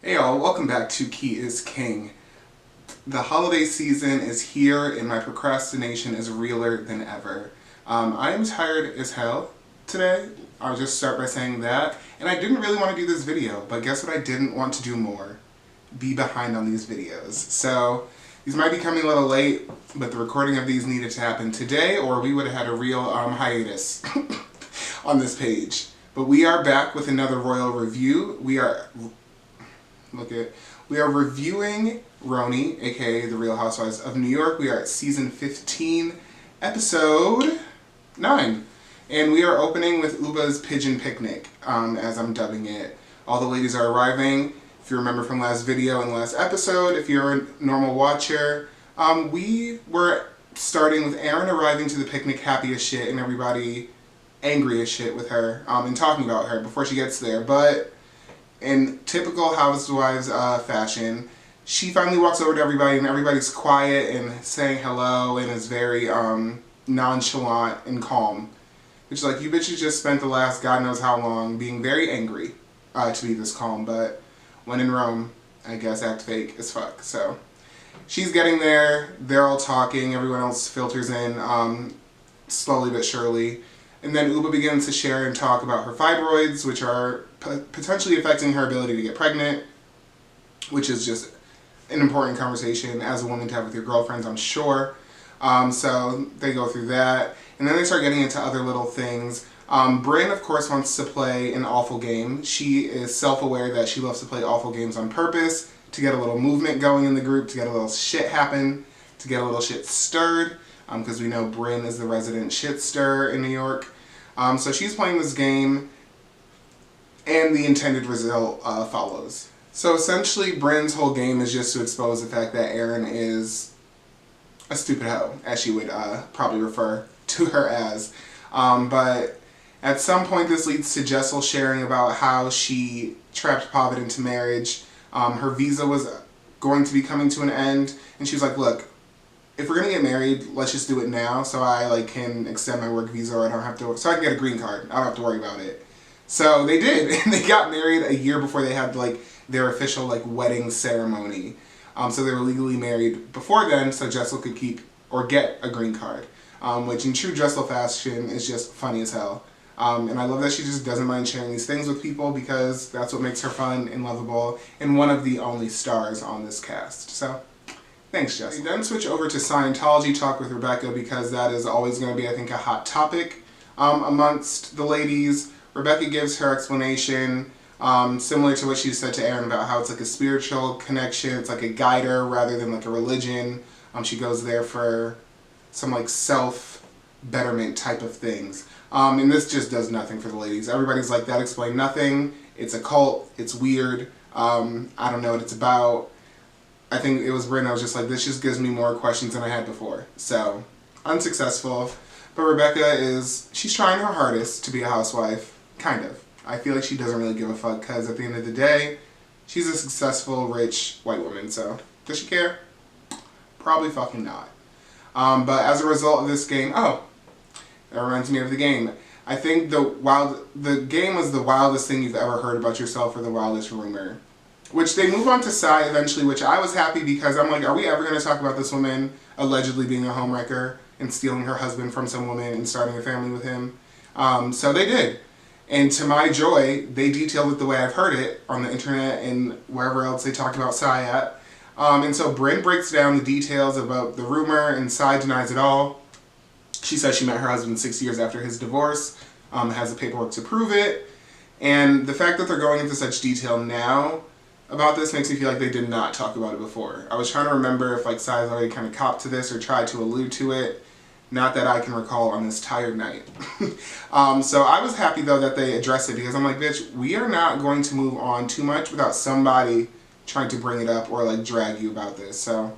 Hey y'all, welcome back to Key is King. The holiday season is here and my procrastination is realer than ever. I am tired as hell today. I'll just start by saying that. And I didn't really want to do this video, but guess what I didn't want to do more? Be behind on these videos. So these might be coming a little late, but the recording of these needed to happen today or we would have had a real hiatus on this page. But we are back with another royal review. We are reviewing RHONY, aka The Real Housewives of New York. We are at season 15, episode 9. And we are opening with Uba's Pigeon Picnic, as I'm dubbing it. All the ladies are arriving. If you remember from last video and last episode, if you're a normal watcher, we were starting with Erin arriving to the picnic happy as shit and everybody angry as shit with her, and talking about her before she gets there. But in typical housewives fashion, she finally walks over to everybody and everybody's quiet and saying hello and is very nonchalant and calm. Which is like, you bitches just spent the last God knows how long being very angry to be this calm, but when in Rome, I guess act fake as fuck. So she's getting there, they're all talking, everyone else filters in slowly but surely. And then Uba begins to share and talk about her fibroids, which are potentially affecting her ability to get pregnant, which is just an important conversation as a woman to have with your girlfriends, I'm sure. So they go through that. And then they start getting into other little things. Brynn, of course, wants to play an awful game. She is self-aware that she loves to play awful games on purpose, to get a little movement going in the group, to get a little shit happen, to get a little shit stirred, because we know Brynn is the resident shit stirrer in New York. So she's playing this game, and the intended result follows. So essentially, Brynn's whole game is just to expose the fact that Erin is a stupid hoe, as she would probably refer to her as. But at some point, this leads to Jessel sharing about how she trapped Pavid into marriage. Her visa was going to be coming to an end, and she was like, look, if we're gonna get married, let's just do it now so I can extend my work visa or I don't have to, so I can get a green card. I don't have to worry about it. So they did, and they got married a year before they had their official wedding ceremony. So they were legally married before then, so Jessel could keep or get a green card, which in true Jessel fashion is just funny as hell. And I love that she just doesn't mind sharing these things with people because that's what makes her fun and lovable and one of the only stars on this cast. So thanks, Jess. We then switch over to Scientology talk with Rebecca because that is always going to be, I think, a hot topic amongst the ladies. Rebecca gives her explanation similar to what she said to Erin about how it's a spiritual connection, it's like a guider rather than a religion. She goes there for some self-betterment type of things. And this just does nothing for the ladies. Everybody's like, that explained nothing, it's a cult, it's weird, I don't know what it's about. I think it was Brynn, I was just like, this just gives me more questions than I had before. So, unsuccessful. But Rebecca she's trying her hardest to be a housewife. Kind of. I feel like she doesn't really give a fuck because at the end of the day, she's a successful, rich, white woman. So, does she care? Probably fucking not. But as a result of this game, that reminds me of the game. I think the game was the wildest thing you've ever heard about yourself or the wildest rumor. Which they move on to Sai eventually, which I was happy because I'm like, are we ever going to talk about this woman allegedly being a homewrecker and stealing her husband from some woman and starting a family with him? So they did. And to my joy, they detailed it the way I've heard it on the internet and wherever else they talked about Sai at. And so Brynn breaks down the details about the rumor and Sai denies it all. She says she met her husband 6 years after his divorce, has the paperwork to prove it. And the fact that they're going into such detail now about this makes me feel like they did not talk about it before. I was trying to remember if Sai's already kind of copped to this or tried to allude to it. Not that I can recall on this tired night. So I was happy though that they addressed it because I'm like, bitch, we are not going to move on too much without somebody trying to bring it up or drag you about this. So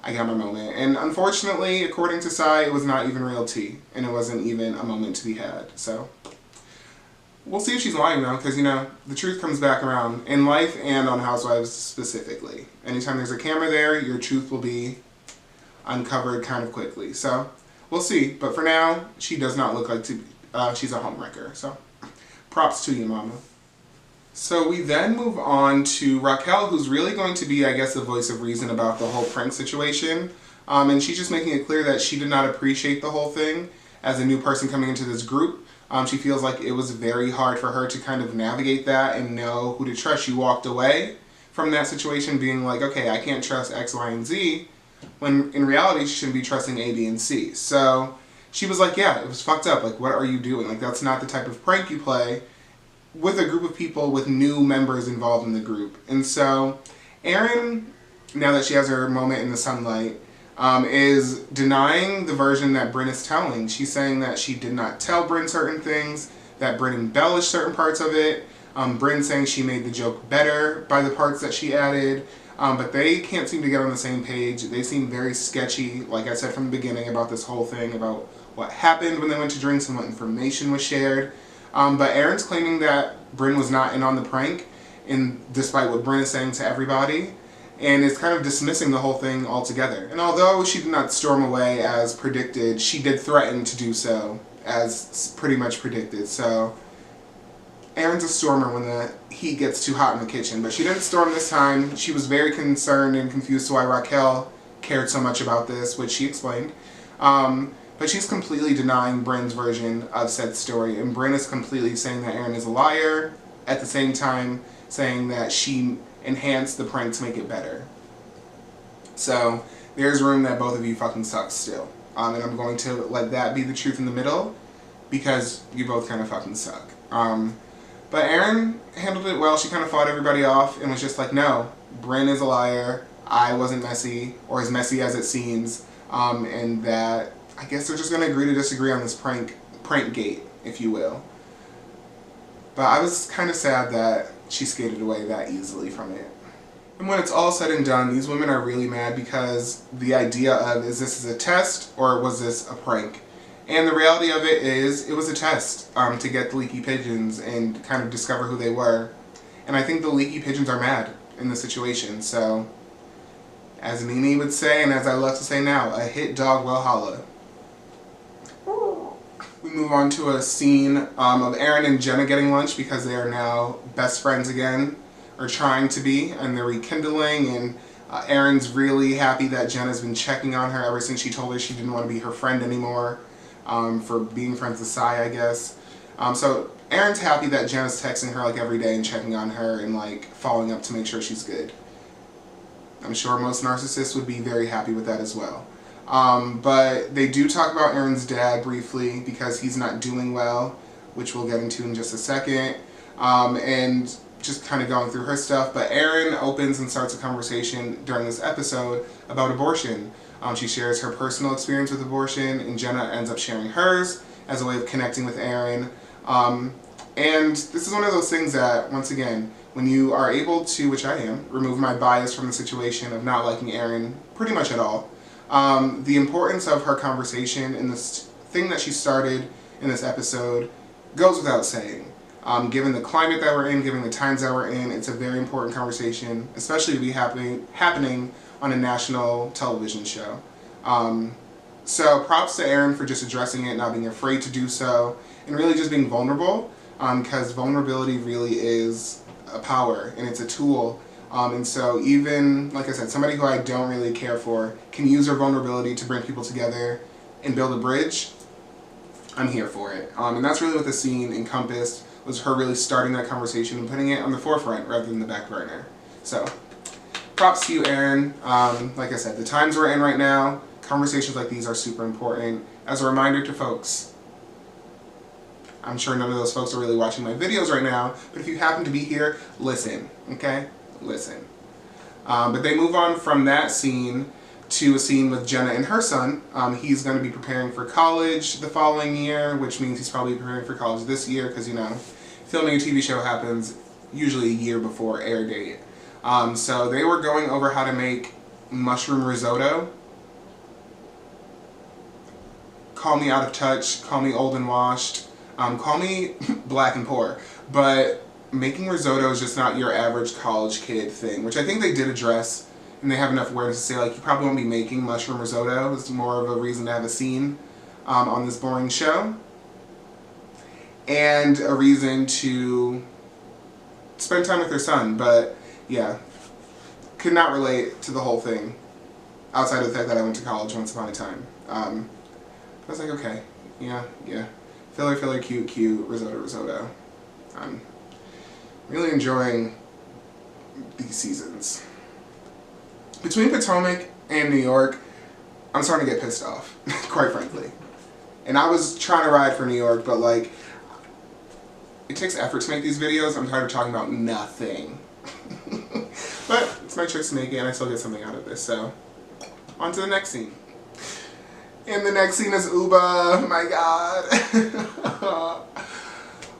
I got my moment. And unfortunately, according to Sai, it was not even real tea. And it wasn't even a moment to be had. So we'll see if she's lying though, because the truth comes back around in life and on Housewives specifically. Anytime there's a camera there, your truth will be uncovered kind of quickly. So we'll see. But for now, she does not look like she's a homewrecker. So props to you, mama. So we then move on to Raquel, who's really going to be, I guess, the voice of reason about the whole prank situation. And she's just making it clear that she did not appreciate the whole thing as a new person coming into this group. She feels like it was very hard for her to kind of navigate that and know who to trust. She walked away from that situation being like, okay, I can't trust X, Y, and Z, when in reality she shouldn't be trusting A, B, and C. So she was like, yeah, it was fucked up. Like, what are you doing? Like, that's not the type of prank you play with a group of people with new members involved in the group. And so Erin, now that she has her moment in the sunlight, is denying the version that Brynn is telling. She's saying that she did not tell Brynn certain things, that Brynn embellished certain parts of it. Brynn saying she made the joke better by the parts that she added. But they can't seem to get on the same page. They seem very sketchy, like I said from the beginning, about this whole thing, about what happened when they went to drinks and what information was shared. But Erin's claiming that Brynn was not in on the prank, despite what Brynn is saying to everybody, and is kind of dismissing the whole thing altogether. And although she did not storm away as predicted, she did threaten to do so, as pretty much predicted. So Erin's a stormer when the heat gets too hot in the kitchen, but she didn't storm this time. She was very concerned and confused to why Raquel cared so much about this, which she explained. But she's completely denying Brynn's version of said story, and Brynn is completely saying that Erin is a liar, at the same time saying that she enhanced the prank to make it better. So there's room that both of you fucking suck still. And I'm going to let that be the truth in the middle, because you both kind of fucking suck. But Erin handled it well. She kind of fought everybody off and was just like, no, Brynn is a liar. I wasn't messy, or as messy as it seems. And that I guess they're just going to agree to disagree on this prank gate, if you will. But I was kind of sad that she skated away that easily from it. And when it's all said and done, these women are really mad because the idea of, is this a test or was this a prank? And the reality of it is, it was a test to get the leaky pigeons and kind of discover who they were. And I think the leaky pigeons are mad in the situation. So, as Nene would say, and as I love to say now, a hit dog will holla. We move on to a scene of Erin and Jenna getting lunch because they are now best friends again, or trying to be, and they're rekindling, and Erin's really happy that Jenna's been checking on her ever since she told her she didn't want to be her friend anymore, for being friends with Sai, I guess. So Erin's happy that Jenna's texting her like every day and checking on her and like following up to make sure she's good. I'm sure most narcissists would be very happy with that as well. But they do talk about Erin's dad briefly because he's not doing well, which we'll get into in just a second, and just kind of going through her stuff. But Erin opens and starts a conversation during this episode about abortion. She shares her personal experience with abortion, and Jenna ends up sharing hers as a way of connecting with Erin. And this is one of those things that, once again, when you are able to, which I am, remove my bias from the situation of not liking Erin pretty much at all, the importance of her conversation and this thing that she started in this episode goes without saying. Given the climate that we're in, given the times that we're in, it's a very important conversation, especially to be happening on a national television show. So props to Erin for just addressing it, not being afraid to do so, and really just being vulnerable, because vulnerability really is a power, and it's a tool. And so even, like I said, somebody who I don't really care for can use her vulnerability to bring people together and build a bridge. I'm here for it. And that's really what the scene encompassed, was her really starting that conversation and putting it on the forefront rather than the back burner. So, props to you, Erin. Like I said, the times we're in right now, conversations like these are super important. As a reminder to folks, I'm sure none of those folks are really watching my videos right now, but if you happen to be here, listen, okay? Listen. But they move on from that scene to a scene with Jenna and her son. He's going to be preparing for college the following year, which means he's probably preparing for college this year because, you know, filming a TV show happens usually a year before air date. So they were going over how to make mushroom risotto. Call me out of touch, call me old and washed, call me black and poor, but making risotto is just not your average college kid thing, which I think they did address, and they have enough awareness to say, like, you probably won't be making mushroom risotto. It's more of a reason to have a scene on this boring show, and a reason to spend time with her son. But yeah, could not relate to the whole thing outside of the fact that I went to college once upon a time. I was like, okay, yeah. Filler, cute, risotto. I'm really enjoying these seasons. Between Potomac and New York, I'm starting to get pissed off, quite frankly. And I was trying to ride for New York, but like, it takes effort to make these videos. I'm tired of talking about nothing. But it's my choice to make it, and I still get something out of this, so on to the next scene. And the next scene is Uba. My God.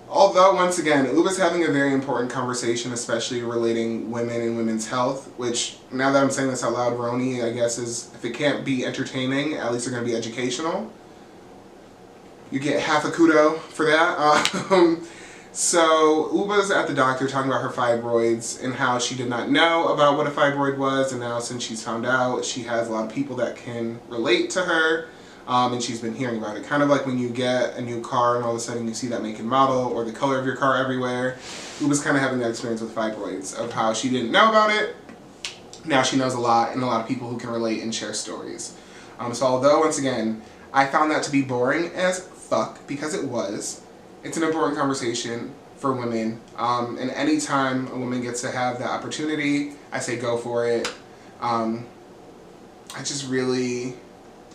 Although, once again, Uba's having a very important conversation, especially relating women and women's health, which, now that I'm saying this out loud, RHONY, I guess, is, if it can't be entertaining, at least they're going to be educational. You get half a kudo for that. So, Uba's at the doctor talking about her fibroids and how she did not know about what a fibroid was, and now since she's found out, she has a lot of people that can relate to her. And she's been hearing about it. Kind of like when you get a new car and all of a sudden you see that make and model or the color of your car everywhere. Uba's kind of having that experience with fibroids, of how she didn't know about it. Now she knows a lot, and a lot of people who can relate and share stories. So although, once again, I found that to be boring as fuck, because it was, it's an important conversation for women. And anytime a woman gets to have the opportunity, I say go for it. I just really...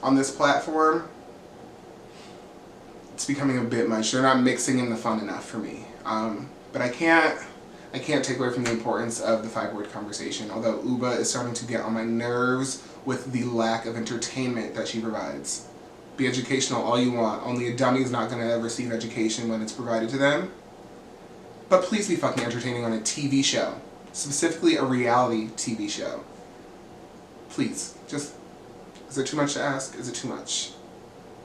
on this platform, it's becoming a bit much. They're not mixing in the fun enough for me. But I can't take away from the importance of the fibroid conversation, although Uba is starting to get on my nerves with the lack of entertainment that she provides. Be educational all you want, only a dummy is not going to ever receive education when it's provided to them. But please be fucking entertaining on a TV show, specifically a reality TV show. Please, just... is it too much to ask? Is it too much?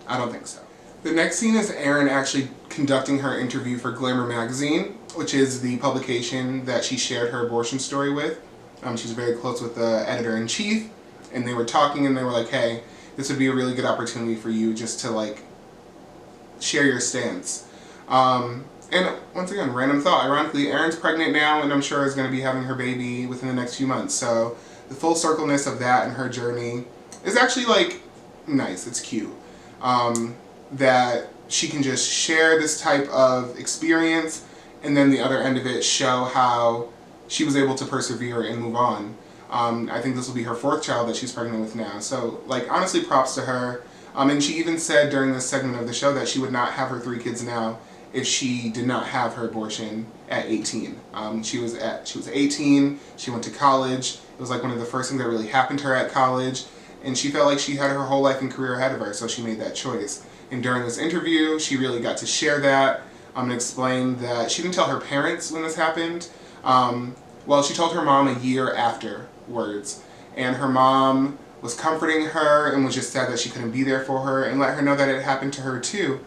I don't think so. The next scene is Erin actually conducting her interview for Glamour magazine, which is the publication that she shared her abortion story with. She's very close with the editor-in-chief, and they were talking and they were like, hey, this would be a really good opportunity for you just to like share your stance. And once again, random thought, ironically, Erin's pregnant now and I'm sure is going to be having her baby within the next few months. So the full circleness of that and her journey is actually like nice. It's cute that she can just share this type of experience, and then the other end of it show how she was able to persevere and move on. I think this will be her 4th child that she's pregnant with now. So like honestly, props to her. And she even said during this segment of the show that she would not have her 3 kids now if she did not have her abortion at 18. She was 18. She went to college. It was like one of the first things that really happened to her at college. And she felt like she had her whole life and career ahead of her, so she made that choice. And during this interview, she really got to share that and explain that she didn't tell her parents when this happened. Well, she told her mom a year afterwards. And her mom was comforting her and was just sad that she couldn't be there for her and let her know that it happened to her too.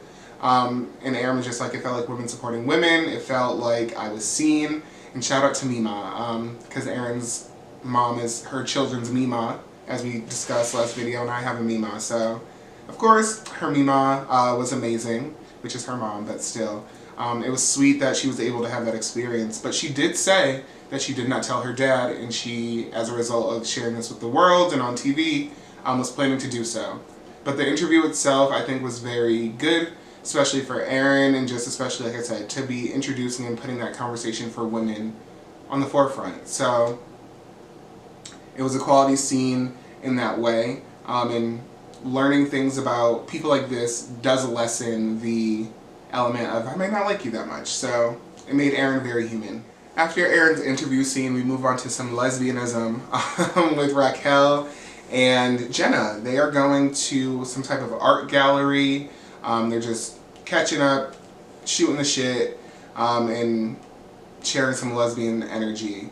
And Erin was just like, it felt like women supporting women. It felt like I was seen. And shout out to Mima, because Erin's mom is her children's Mima, as we discussed last video, and I have a Mima, so of course her Mima was amazing, which is her mom, but still. It was sweet that she was able to have that experience, but she did say that she did not tell her dad, and she, as a result of sharing this with the world and on TV, was planning to do so. But the interview itself, I think, was very good, especially for Erin, and just especially, like I said, to be introducing and putting that conversation for women on the forefront. So it was a quality scene in that way, and learning things about people like this does lessen the element of, I may not like you that much, so it made Erin very human. After Erin's interview scene, we move on to some lesbianism with Raquel and Jenna. They are going to some type of art gallery. They're just catching up, shooting the shit, and sharing some lesbian energy.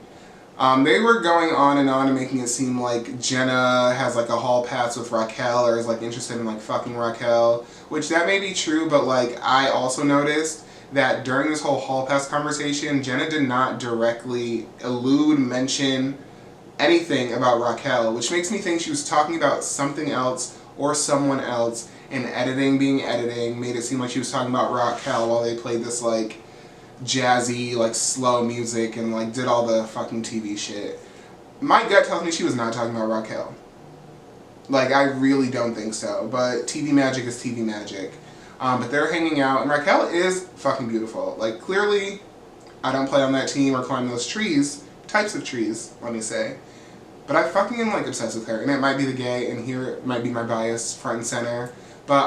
They were going on and making it seem like Jenna has like a hall pass with Raquel, or is like interested in like fucking Raquel, which that may be true, but like I also noticed that during this whole hall pass conversation, Jenna did not directly mention anything about Raquel, which makes me think she was talking about something else or someone else, and editing made it seem like she was talking about Raquel while they played this like jazzy, like slow music and like did all the fucking TV shit. My gut tells me she was not talking about Raquel. Like, I really don't think so, but TV magic is TV magic. But they're hanging out, and Raquel is fucking beautiful. Like, clearly, I don't play on that team or climb those trees, types of trees, let me say. But I fucking am, like, obsessed with her, and it might be the gay, and here it might be my bias front and center. But,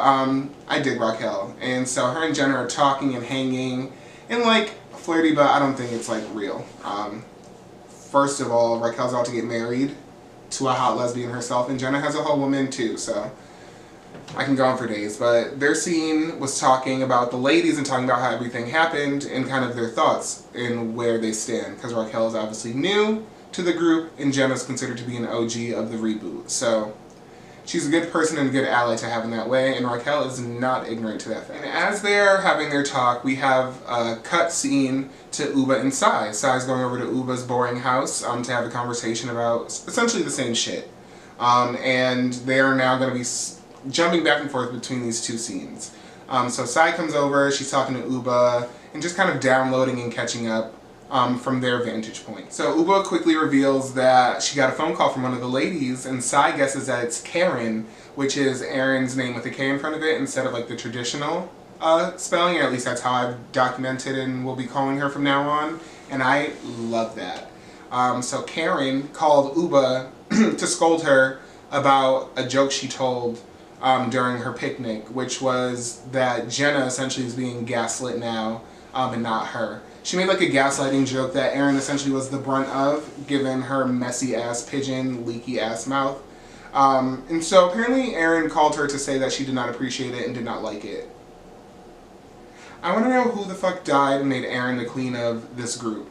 I dig Raquel, and so her and Jenna are talking and hanging, and, like, flirty, but I don't think it's, like, real. First of all, Raquel's about to get married to a hot lesbian herself, and Jenna has a whole woman too, so I can go on for days. But their scene was talking about the ladies and talking about how everything happened and kind of their thoughts and where they stand, because Raquel is obviously new to the group and Jenna's considered to be an OG of the reboot, so she's a good person and a good ally to have in that way, and Raquel is not ignorant to that fact. And as they're having their talk, we have a cut scene to Uba and Sai. Sai's going over to Uba's boring house to have a conversation about essentially the same shit. And they are now going to be jumping back and forth between these two scenes. So Sai comes over, she's talking to Uba, and just kind of downloading and catching up from their vantage point. So Uba quickly reveals that she got a phone call from one of the ladies, and Sai guesses that it's Karen, which is Aaron's name with a K in front of it instead of like the traditional spelling, or at least that's how I've documented and will be calling her from now on, and I love that. So Karen called Uba to scold her about a joke she told during her picnic, which was that Jenna essentially is being gaslit now and not her. She made like a gaslighting joke that Aaron essentially was the brunt of, given her messy ass pigeon, leaky ass mouth. And so apparently Aaron called her to say that she did not appreciate it and did not like it. I want to know who the fuck died and made Aaron the queen of this group.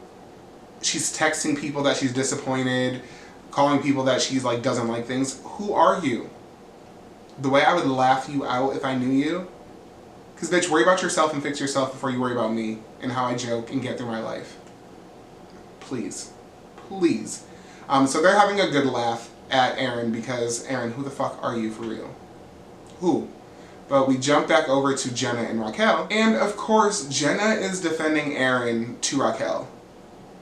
She's texting people that she's disappointed, calling people that she's like doesn't like things. Who are you? The way I would laugh you out if I knew you. Because bitch, worry about yourself and fix yourself before you worry about me and how I joke and get through my life. Please. Please. So they're having a good laugh at Aaron because, Aaron, who the fuck are you for real? Who? But we jump back over to Jenna and Raquel. And of course, Jenna is defending Aaron to Raquel.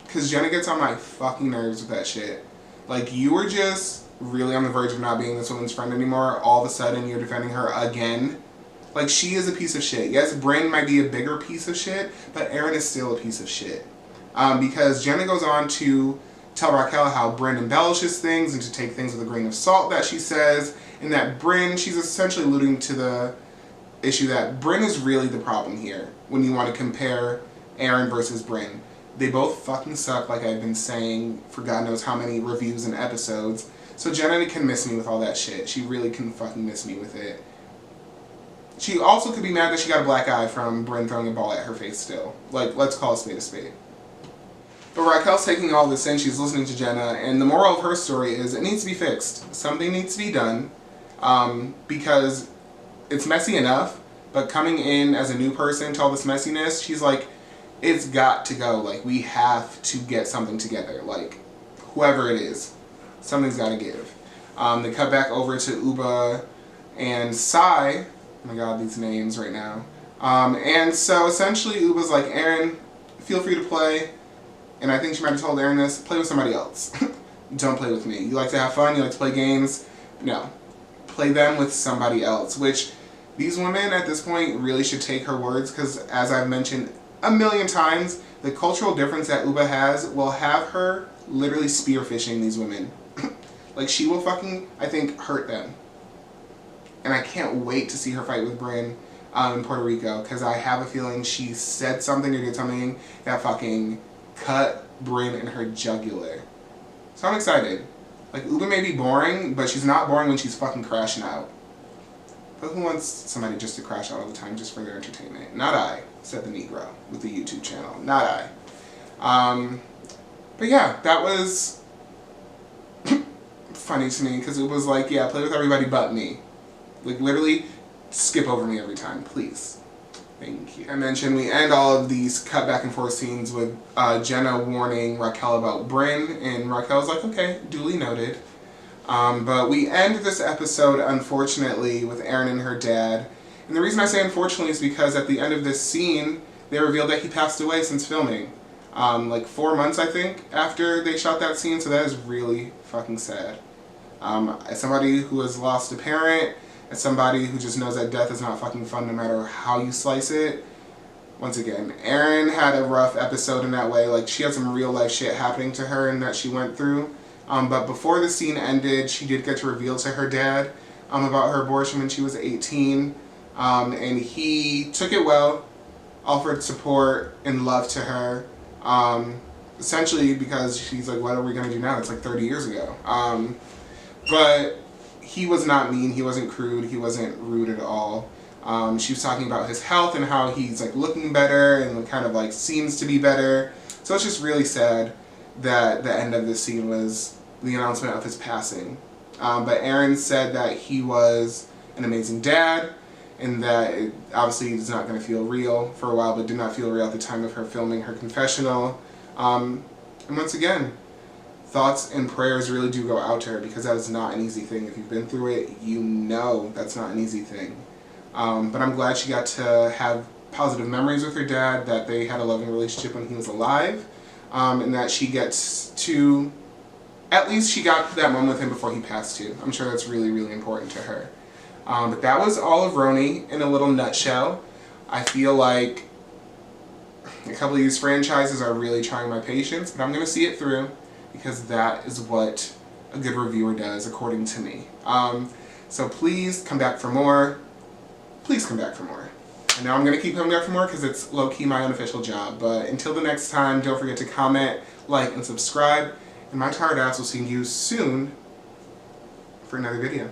Because Jenna gets on my fucking nerves with that shit. Like, you were just really on the verge of not being this woman's friend anymore. All of a sudden, you're defending her again. Like, she is a piece of shit. Yes, Bryn might be a bigger piece of shit, but Aaron is still a piece of shit. Because Jenna goes on to tell Raquel how Bryn embellishes things and to take things with a grain of salt that she says, and that Bryn, she's essentially alluding to the issue that Bryn is really the problem here when you want to compare Aaron versus Bryn. They both fucking suck, like I've been saying for God knows how many reviews and episodes. So Jenna can miss me with all that shit. She really can fucking miss me with it. She also could be mad that she got a black eye from Bryn throwing a ball at her face still. Like, let's call a spade a spade. But Raquel's taking all this in, she's listening to Jenna, and the moral of her story is it needs to be fixed. Something needs to be done, because it's messy enough, but coming in as a new person to all this messiness, she's like, it's got to go. Like, we have to get something together. Like, whoever it is, something's got to give. They cut back over to Uba and Sai. Oh my god, these names right now. And so essentially Uba's like, Aaron, feel free to play. And I think she might have told Aaron this, play with somebody else. Don't play with me. You like to have fun, you like to play games. No. Play them with somebody else. Which, these women at this point really should take her words, because as I've mentioned a million times, the cultural difference that Uba has will have her literally spearfishing these women. Like, she will fucking, I think, hurt them. And I can't wait to see her fight with Bryn in Puerto Rico, because I have a feeling she said something or did something that fucking cut Bryn in her jugular. So I'm excited. Like, Uba may be boring, but she's not boring when she's fucking crashing out. But who wants somebody just to crash out all the time just for their entertainment? Not I, said the Negro with the YouTube channel. Not I. But yeah, that was funny to me, because it was like, yeah, play with everybody but me. Like, literally, skip over me every time, please. Thank you. I mentioned we end all of these cut back and forth scenes with Jenna warning Raquel about Bryn, and Raquel's like, okay, duly noted. But we end this episode, unfortunately, with Aaron and her dad. And the reason I say unfortunately is because at the end of this scene, they revealed that he passed away since filming. Like 4 months, I think, after they shot that scene, so that is really fucking sad. As somebody who has lost a parent, as somebody who just knows that death is not fucking fun no matter how you slice it, once again, Erin had a rough episode in that way. Like, she had some real life shit happening to her and that she went through. But before the scene ended, she did get to reveal to her dad about her abortion when she was 18. And he took it well, offered support and love to her. Essentially because she's like, what are we going to do now? It's like 30 years ago. But he was not mean, he wasn't crude, he wasn't rude at all. She was talking about his health and how he's like looking better and kind of like seems to be better. So it's just really sad that the end of this scene was the announcement of his passing. But Erin said that he was an amazing dad and that it obviously is not going to feel real for a while, but did not feel real at the time of her filming her confessional. And once again, thoughts and prayers really do go out to her because that is not an easy thing. If you've been through it, you know that's not an easy thing. But I'm glad she got to have positive memories with her dad, that they had a loving relationship when he was alive, and that she gets to, at least she got that moment with him before he passed too. I'm sure that's really, really important to her. But that was all of RHONY in a little nutshell. I feel like a couple of these franchises are really trying my patience, but I'm going to see it through because that is what a good reviewer does, according to me. So please come back for more. Please come back for more. And now I'm going to keep coming back for more because it's low-key my unofficial job. But until the next time, don't forget to comment, like, and subscribe. And my tired ass will see you soon for another video.